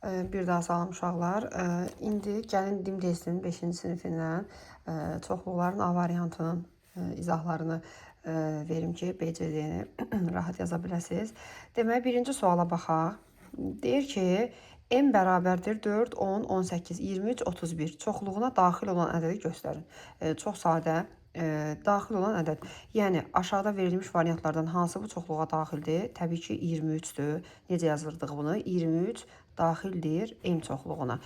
Bir daha salam uşaqlar. İndi gəlin dim testinin 5-ci sinifindən çoxluqların A variantının izahlarını verim ki, BCD-ni rahat yaza biləsiniz. Deməli, birinci suala baxaq. Deyir ki, M bərabərdir 4, 10, 18, 23, 31. Çoxluğuna daxil olan ədədi göstərin. Çox sadə. Daxil olan ədəd. Yəni, aşağıda verilmiş variantlardan hansı bu çoxluğa daxildir? Təbii ki, 23-dür. Necə yazırdıq bunu? 23 daxildir M çoxluğuna.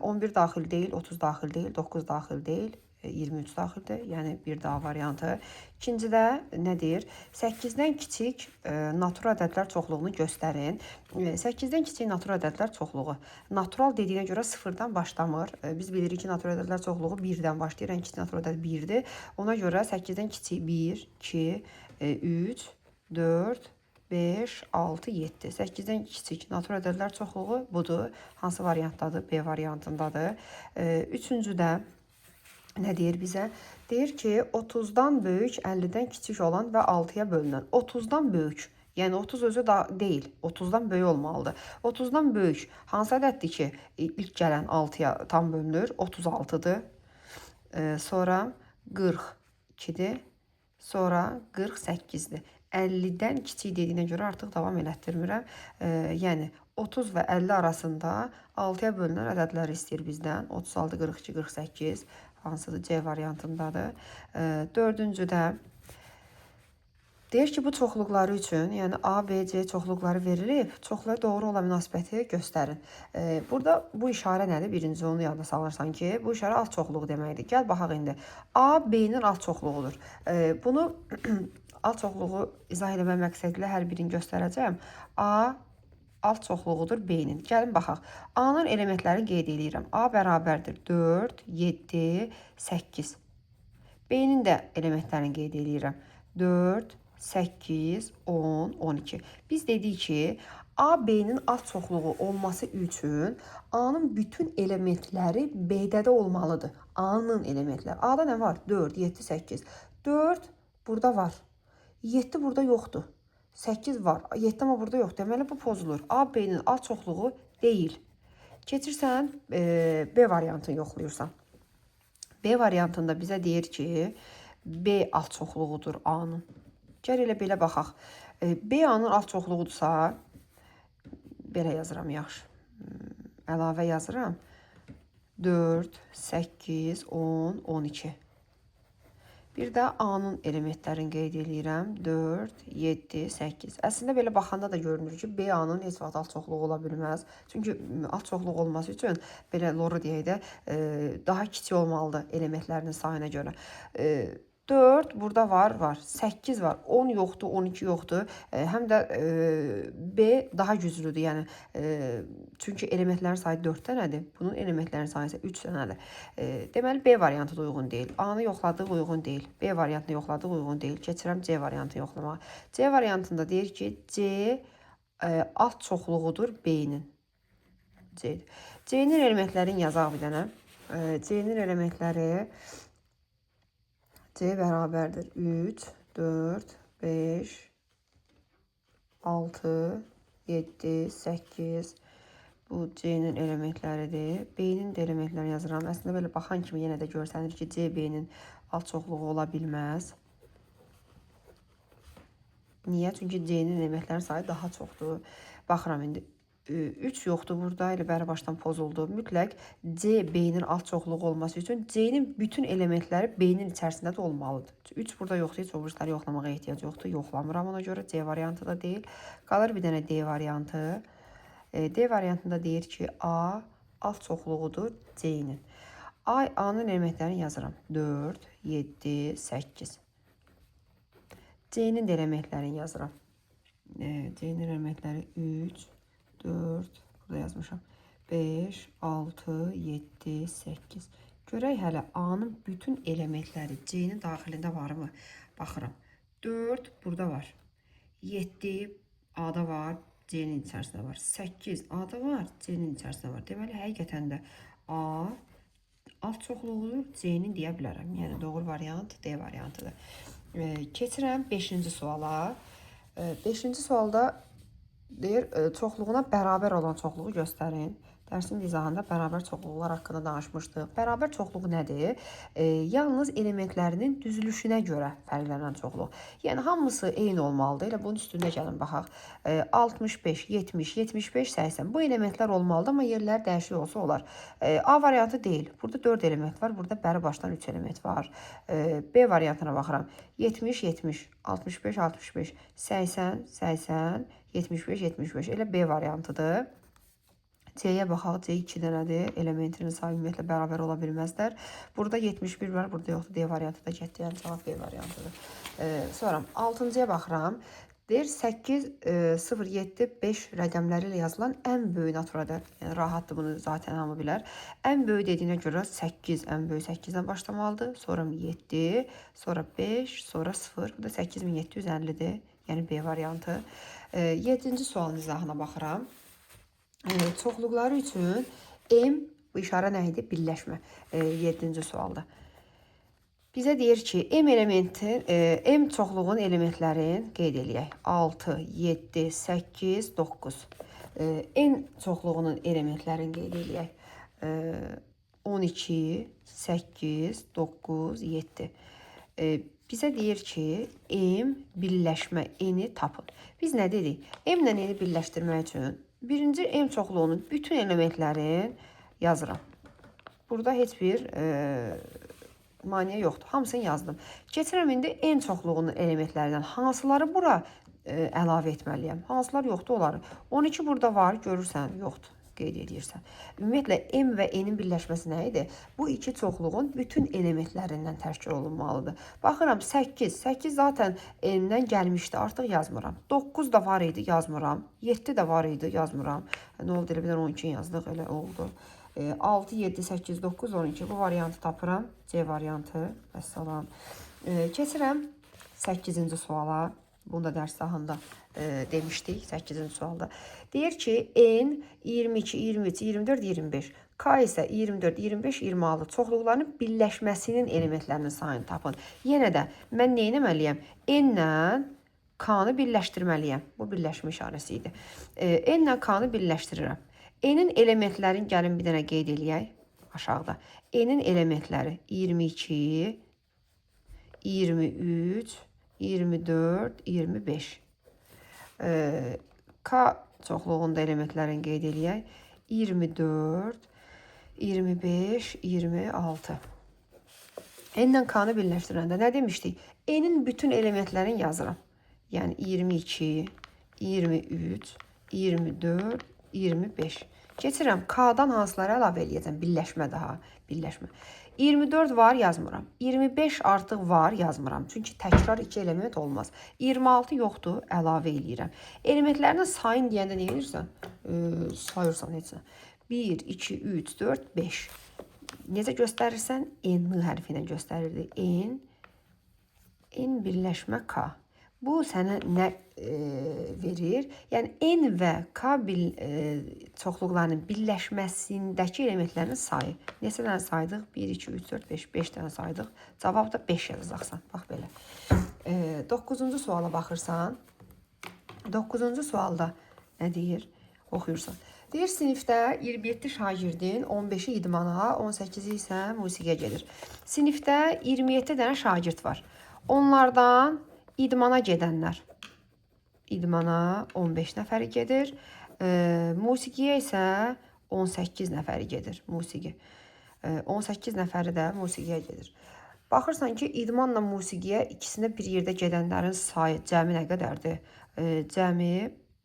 11 daxil deyil, 30 daxil deyil, 9 daxil deyil, 23 daxildir. Yəni, bir daha variantı. İkincidə nədir? 8-dən kiçik natural ədədlər çoxluğunu göstərin. 8-dən kiçik natural ədədlər çoxluğu. Natural dediyinə görə 0-dan başlamır. Biz bilirik ki, natural ədədlər çoxluğu 1-dən başlayır. Ən kiçik natural ədəd 1-dir. Ona görə 8-dən kiçik 1, 2, 3, 4, 5, 6, 7. 8-dən kiçik natural ədədlər çoxluğu budur. Hansı variantdadır? B variantındadır. Üçüncüdə nə deyir bizə? Deyir ki, 30-dan böyük, 50-dən kiçik olan və 6-ya bölünən. 30-dan böyük. Yəni 30 özü da deyil. 30-dan böyük olmalıdır. 30-dan böyük hansı ədəddir ki, ilk gələn 6-ya tam bölünür? 36-dır. Sonra 42-dir. Sonra 48-dir. 50-dən kiçik dediyinə görə artıq davam elətdirmirəm. Yəni 30 və 50 arasında 6-ya bölünən ədədləri istəyir bizdən. 36, 42, 48 hansıdır? C variantındadır. Dördüncüdə deyir ki, bu çoxluqları üçün, yəni A, B, C çoxluqları verilib, çoxları doğru olan münasibəti göstərin. Burada bu işarə nədir? Birinci onu yadda salırsan ki, bu işarə alt çoxluğu deməkdir. Gəl baxaq indi. A, B-nin alt çoxluğudur. Bunu alt çoxluğu izah etmək məqsədilə hər birini göstərəcəm. A, alt çoxluğudur B-nin. Gəlin baxaq. A-nın elementlərini qeyd edirəm. A bərabərdir 4, 7, 8. B-nin də elementlərini qeyd edirəm. 4, 8, 10, 12. Biz dedik ki, A, B-nin alt çoxluğu olması üçün A-nın bütün elementləri B-də də olmalıdır. A-nın elementləri. A-da nə var? 4, 7, 8. 4 burada var. 7 burada yoxdur. 8 var. 7 amma burada yox. Deməli, bu pozulur. A, B-nin alt çoxluğu deyil. Keçirsən, B variantını yoxlayırsan. B variantında bizə deyir ki, B alt çoxluğudur A-nın. Gəl elə belə baxaq. B A-nın alt çoxluğudursa, belə yazıram, yaxşı. Əlavə yazıram. 4, 8, 10, 12. Bir də A-nın elementlərini qeyd edirəm. 4, 7, 8. Əslində belə baxanda da görünür ki, B A-nın heç vaxt alt çoxluğu ola bilməz. Çünki alt çoxluğu olması üçün belə loru deyək də daha kiçik olmalıdır elementlərinin sayına görə. 4 burada var. 8 var. 10 yoxdur, 12 yoxdur. Həm də B daha güclüdür. Yəni çünki elementlərin sayı 4 dənədir. Bunun elementlərin sayı isə 3 dənədir. Deməli B variantı da uyğun deyil. A-nı yoxladıq, uyğun deyil. B variantını yoxladıq, uyğun deyil. Keçirəm C variantını yoxlamağa. C variantında deyir ki, C alt çoxluğudur B-nin. C-nin elementlərini yazaq bir dənə. C-nin elementləri C bərabərdir 3, 4, 5, 6, 7, 8. Bu C-nin elementləridir. B-nin də elementlərini yazıram. Əslində belə baxan kimi yenə də görsənir ki, C, B-nin alt çoxluğu ola bilməz. Niyə? Çünki C-nin elementlərin sayı daha çoxdur. Baxıram indi. 3 yoxdur burada, elə bəri başdan pozuldu. Mütləq C, B-nin alt çoxluğu olması üçün C-nin bütün elementləri B-nin içərisində də olmalıdır. 3 burada yoxdur, heç obrusları yoxlamağa ehtiyac yoxdur. Yoxlamıram ona görə C variantı da deyil. Qalır bir dənə D variantı. D variantında deyir ki, A alt çoxluğudur C-nin. A-nın elementlərini yazıram. 4, 7, 8. C-nin də elementlərini yazıram. C-nin elementləri 3, 4, burada yazmışam. 5, 6, 7, 8. Görək hələ A-nın bütün elementləri C-nin daxilində varmı? Baxıram. 4 burada var. 7 A-da var, C-nin içərisində var. 8 A-da var, C-nin içərisində var. Deməli, həqiqətən də A alt çoxluğudur, C-nin deyə bilərəm. Yəni, doğru variant D variantıdır. Keçirəm 5-ci suala. 5-ci sualda Deyir, çoxluğuna bərabər olan çoxluğu göstərin. Dərsin izahında bərabər çoxluqlar haqqında danışmışdıq. Bərabər çoxluğu nədir? Yalnız elementlərinin düzülüşünə görə fərqlənən çoxluq. Yəni hamısı eyni olmalıdır. Elə bunun üstündə gəlin baxaq. 65, 70, 75, 80. Bu elementlər olmalıdır, amma yerləri dəyişik olsa olar. A variantı deyil. Burada 4 element var. Burada bəri başdan 3 element var. B variantına baxıram. 70, 70, 65, 65, 80, 80, 75, 75. Elə B variantıdır. C-yə baxaq. C 2 dənədir. Elementinin sayı ümumiyyətlə bərabər ola bilməzlər. Burada 71 var, burada yoxdur. D variantı da getdi. Yəni cavab B variantıdır. Sonra 6-cıya baxıram. Deyir 8, 0, 7, 5 rəqəmləri ilə yazılan ən böyük naturada. Yəni rahatdır, bunu zaten hamı bilər. Ən böyük dediyinə görə 8, ən böyük 8-dən başlamalıdır. Sonra 7, sonra 5, sonra 0. Bu da 8750-dir. Yəni B variantı. 7-ci sualın izahına baxıram. Çoxluqları üçün M, bu işarə nə idi? Birləşmə. 7-ci sualda. Bizə deyir ki, M çoxluğun elementlərin qeyd eləyək. 6, 7, 8, 9. N çoxluğunun elementlərin qeyd eləyək. 12, 8, 9, 7. Bizə deyir ki, M birləşmə N-i tapın. Biz nə dedik? M ilə N-i birləşdirmək üçün birinci M çoxluğunun bütün elementlərin yazıram. Burada heç bir maniyə yoxdur. Hamısını yazdım. Keçirəm indi N çoxluğunun elementlərindən hansıları bura əlavə etməliyəm? Hansılar yoxdur onları? 12 burada var, görürsən, yoxdur. Qeyd edirsən. Ümumiyyətlə M və N-in birləşməsi nə idi? Bu iki çoxluğun bütün elementlərindən təşkil olunmalıdır. Baxıram 8. 8 zaten N-dən gəlmişdi. Artıq yazmıram. 9 da var idi, yazmıram. 7 də var idi, yazmıram. Nə oldu? Elə bir 12 yazdıq, elə oldu. 6, 7, 8, 9, 12. Bu variantı tapıram. C variantı. Vəssalam. Keçirəm 8-ci suala. Bunu da dərs sahında demişdik 8-ci sualda. Deyir ki, N 22, 23, 24, 25. K isə 24, 25, 26. Çoxluqların birləşməsinin elementlərinin sayını tapın. Yenə də mən nə etməliyəm? N-lə K-nı birləşdirməliyəm. Bu birləşmə işarəsi idi. N-lə K-nı birləşdirirəm. N-in elementlərini gəlin bir dənə qeyd eləyək aşağıda. N-in elementləri 22, 23, 24, 25. K çoxluğunda elementlərini qeyd eləyək. 24, 25, 26. N-lə K-nı birləşdirəndə nə demişdik? N-in bütün elementlərini yazıram. Yəni 22, 23, 24, 25. Keçirəm. K-dan hansıları əlavə eləyəcəm? Birləşmə daha. Birləşmə. 24 var, yazmıram. 25 artıq var, yazmıram. Çünki təkrar 2 element olmaz. 26 yoxdur, əlavə eləyirəm. Elementlərinin sayın deyəndə nə edirsən? Sayırsan heç nə. 1, 2, 3, 4, 5. Necə göstərirsən? N hərfi ilə göstərirdi. N birləşmə K. Bu sənə nə verir? Yəni N və K çoxluqlarının birləşməsindəki elementlərin sayı. Neçə dənə saydıq? 1, 2, 3, 4, 5. 5 dənə saydıq. Cavab da 5 yazacaqsan. Bax belə. 9-cu suala baxırsan. 9-cu sualda nə deyir? Oxuyursan. Deyir, sinifdə 27 şagirdin 15-i idmana, 18-i isə musiqiyə gedir. Sinifdə 27 dənə şagird var. Onlardan idmana gedənlər. İdmana 15 nəfəri gedir. Musiqiyə isə 18 nəfəri gedir. Musiqi. 18 nəfəri də musiqiyə gedir. Baxırsan ki, idmanla musiqiyə ikisində bir yerdə gedənlərin sayı cəmi nə qədərdir? Cəmi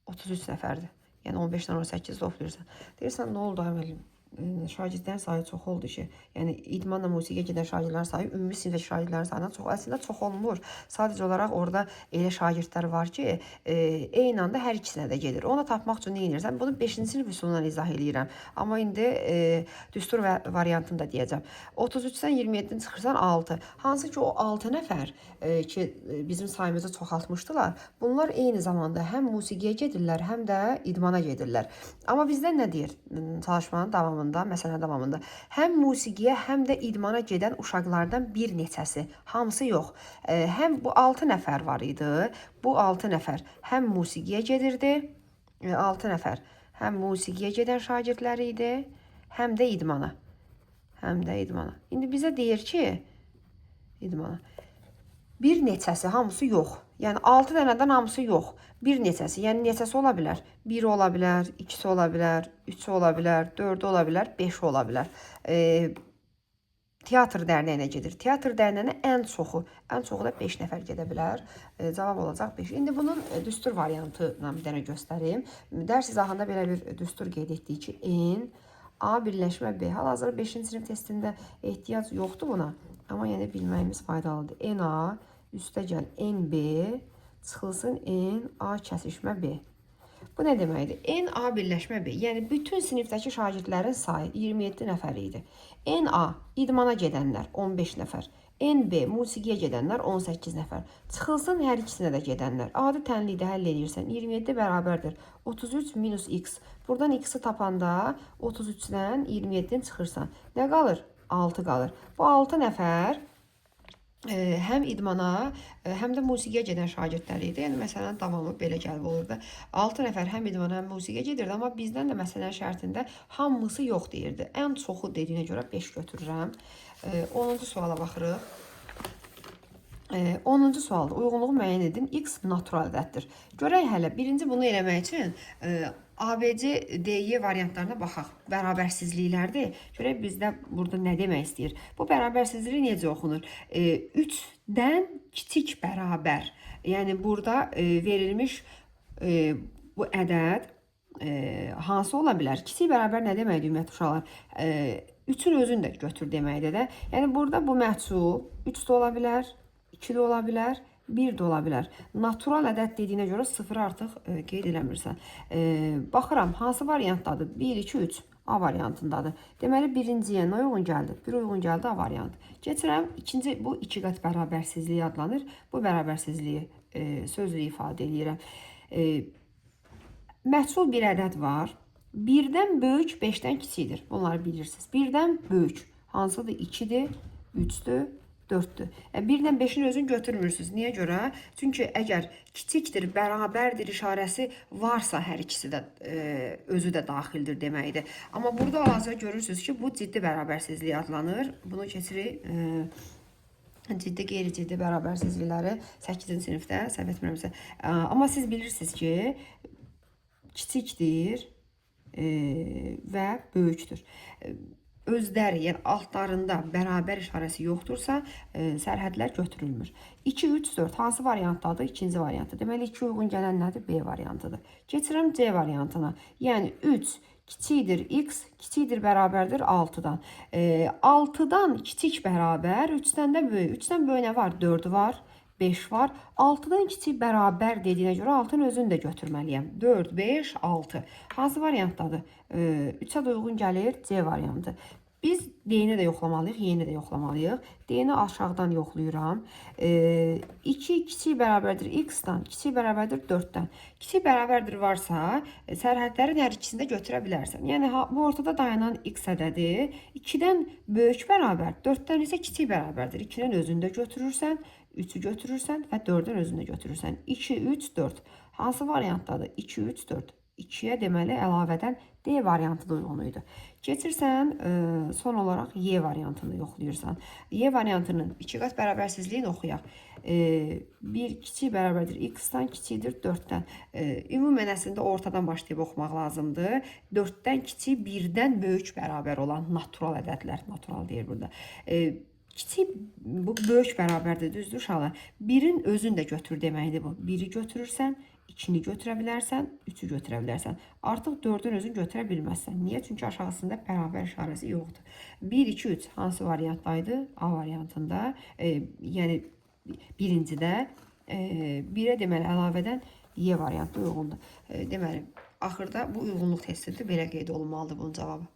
33 nəfərdir. Yəni 15-dən 18 toplayırsan. Deyirsən, nə oldu əməlim? Şagirdlərin sayı çox oldu ki, yəni idmanla musiqiyə gedən şagirdlərin sayı ümumi sinifdəki şagirdlərin sayından çox, əslində çox olmur. Sadəcə olaraq orada elə şagirdlər var ki, eyni anda hər ikisinə də gedir. Onu tapmaq üçün nə edirsən? Bunu 5-ci sinif üsulundan izah edirəm. Amma indi düstur variantını da deyəcəm. 33-dən 27-dən çıxırsan 6. Hansı ki, o 6 nəfər ki, bizim sayımızı çoxaltmışdılar. Bunlar eyni zamanda həm musiqiyə gedirlər, həm də idmana gedirlər. Amma bizdən nə deyir çalışmanın davamında, məsələnin davamında? Həm musiqiyə, həm də idmana gedən uşaqlardan bir neçəsi, hamısı yox. Həm bu 6 nəfər var idi. Bu 6 nəfər həm musiqiyə gedirdi, 6 nəfər həm musiqiyə gedən şagirdləri idi, həm də idmana. İndi bizə deyir ki, idmana. Bir neçəsi, hamısı yox. Yəni 6 dənədən hamısı yox. Bir neçəsi, yəni neçəsi ola bilər? 1 ola bilər, 2-si ola bilər, 3-ü ola bilər, 4-ü ola bilər, 5-i ola bilər. Teatr dərnəyinə gedir. Teatr dərnəyinə ən çoxu da 5 nəfər gedə bilər. Cavab olacaq 5. İndi bunun düstur variantını bir dənə göstərim. Dərs izahında belə bir düstur qeyd etdik ki, N, A birləşmə B. Hal-hazırda 5-ci sinif testində ehtiyac yoxdur buna. Amma yenə bilməyimiz faydalıdır. NA üstəgəl NB çıxılsın NA kəsişmə B. Bu nə deməkdir? NA birləşmə B. Yəni bütün sinifdəki şagirdlərin sayı 27 nəfər idi. NA idmana gedənlər 15 nəfər. NB musiqiyə gedənlər 18 nəfər. Çıxılsın hər ikisinə də gedənlər. Adi tənlikdə həll edirsən. 27 bərabərdir 33 minus x. Buradan x-i tapanda 33-dən 27-dən çıxırsan. Nə qalır? 6 qalır. Bu 6 nəfər həm idmana, həm də musiqiyə gedən şagirdlər idi. Yəni məsələn davamı belə gəlib olurdu. 6 nəfər həm idmana, həm musiqiyə gedirdi, amma bizdən də məsələn şərtində hamısı yox deyirdi. Ən çoxu dediyinə görə 5 götürürəm. 10-cu suala baxırıq. 10-cu sualda uyğunluğu müəyyən edin. X natural ədəddir. Görək hələ birinci bunu eləmək üçün ABC, DY variantlarına baxaq. Bərabərsizliklərdir. Görək bizdə burada nə demək istəyir? Bu bərabərsizlik necə oxunur? 3-dən kiçik bərabər. Yəni burada verilmiş bu ədəd hansı ola bilər? Kiçik bərabər nə deməkdir ümumiyyətlə uşaqlar? 3-ün özünü də götür deməkdir də. Yəni burada bu məhsul 3 də ola bilər, 2 də ola bilər, 1 də ola bilər. Natural ədəd dediyinə görə 0 artıq qeyd eləmirsən. Baxıram, hansı variantdadır? 1, 2, 3. A variantındadır. Deməli, birinciyə nə uyğun gəldi? 1 uyğun gəldi A variantı. Keçirəm, ikinci, bu 2 qat bərabərsizliyi adlanır. Bu bərabərsizliyi sözlü ifadə edirəm. Məhsul bir ədəd var. 1-dən böyük 5-dən kiçikdir. Bunları bilirsiniz. 1-dən böyük. Hansıdır? 2-dir, 3-dür, 4-dür. 1-dən 5-in özünü götürmürsünüz. Niyə görə? Çünki əgər kiçikdir, bərabərdir işarəsi varsa hər ikisi də özü də daxildir deməkdir. Amma burada hal-hazırda görürsünüz ki, bu ciddi bərabərsizlik adlanır. Bunu keçirik. Ciddi, qeyri-ciddi bərabərsizlikləri 8-ci sinifdə səhv etmirəmsə. Amma siz bilirsiniz ki, kiçikdir və böyükdür. Özləri, yəni altlarında bərabər işarəsi yoxdursa, sərhədlər götürülmür. 2, 3, 4 hansı variantdadır? İkinci variantı. Deməli, 2 uyğun gələn nədir? B variantıdır. Keçirəm C variantına. Yəni 3 kiçikdir x, kiçikdir bərabərdir 6-dan. 6-dan kiçik bərabər, 3-dən də böyük. 3-dən böyük nə var? 4 var. 5 var. 6-dan kiçik bərabər dediyinə görə 6-nın özünü də götürməliyəm. 4, 5, 6. Hansı variantdadır? 3-ə də uyğun gəlir C variantı. Biz D-ni də yoxlamalıyıq, Y-ni də yoxlamalıyıq. D-ni aşağıdan yoxlayıram. 2 kiçik bərabərdir x-dan, kiçik bərabərdir 4-dən. Kiçik bərabərdir varsa, sərhədlərin hər ikisini də götürə bilərsən. Yəni, bu ortada dayanan x ədədi 2-dən böyük bərabər, 4-dən isə kiçik bərabərdir. 2-nin özünü də götürürsən, 3-ü götürürsən və 4-ün özünü də götürürsən. 2, 3, 4. Hansı variantdadır? 2, 3, 4. 2-yə deməli əlavədən D variantı da uyğun idi. Keçirsən, son olaraq Y variantını yoxlayırsan. Y variantının 2 qat bərabərsizliyini oxuyaq. 1 kiçik bərabərdir x-dan, kiçikdir 4-dən. Ümumən əslində ortadan başlayıb oxumaq lazımdır. 4-dən kiçik, 1-dən böyük bərabər olan natural ədədlər, natural deyir burada. Kiçik, bu böyük bərabərdir, düzdür uşaqlar. 1-in özünü də götür deməkdir bu. 1-i götürürsən, 2-ni götürə bilərsən, 3-ü götürə bilərsən. Artıq 4-ün özünü götürə bilməzsən. Niyə? Çünki aşağısında bərabər işarəsi yoxdur. 1, 2, 3 hansı variantdaydı? A variantında. Yəni birincidə 1-ə deməli əlavədən Y variantı uyğundur. Deməli, axırda bu uyğunluq testidir. Belə qeyd olunmalıdır bunun cavabı.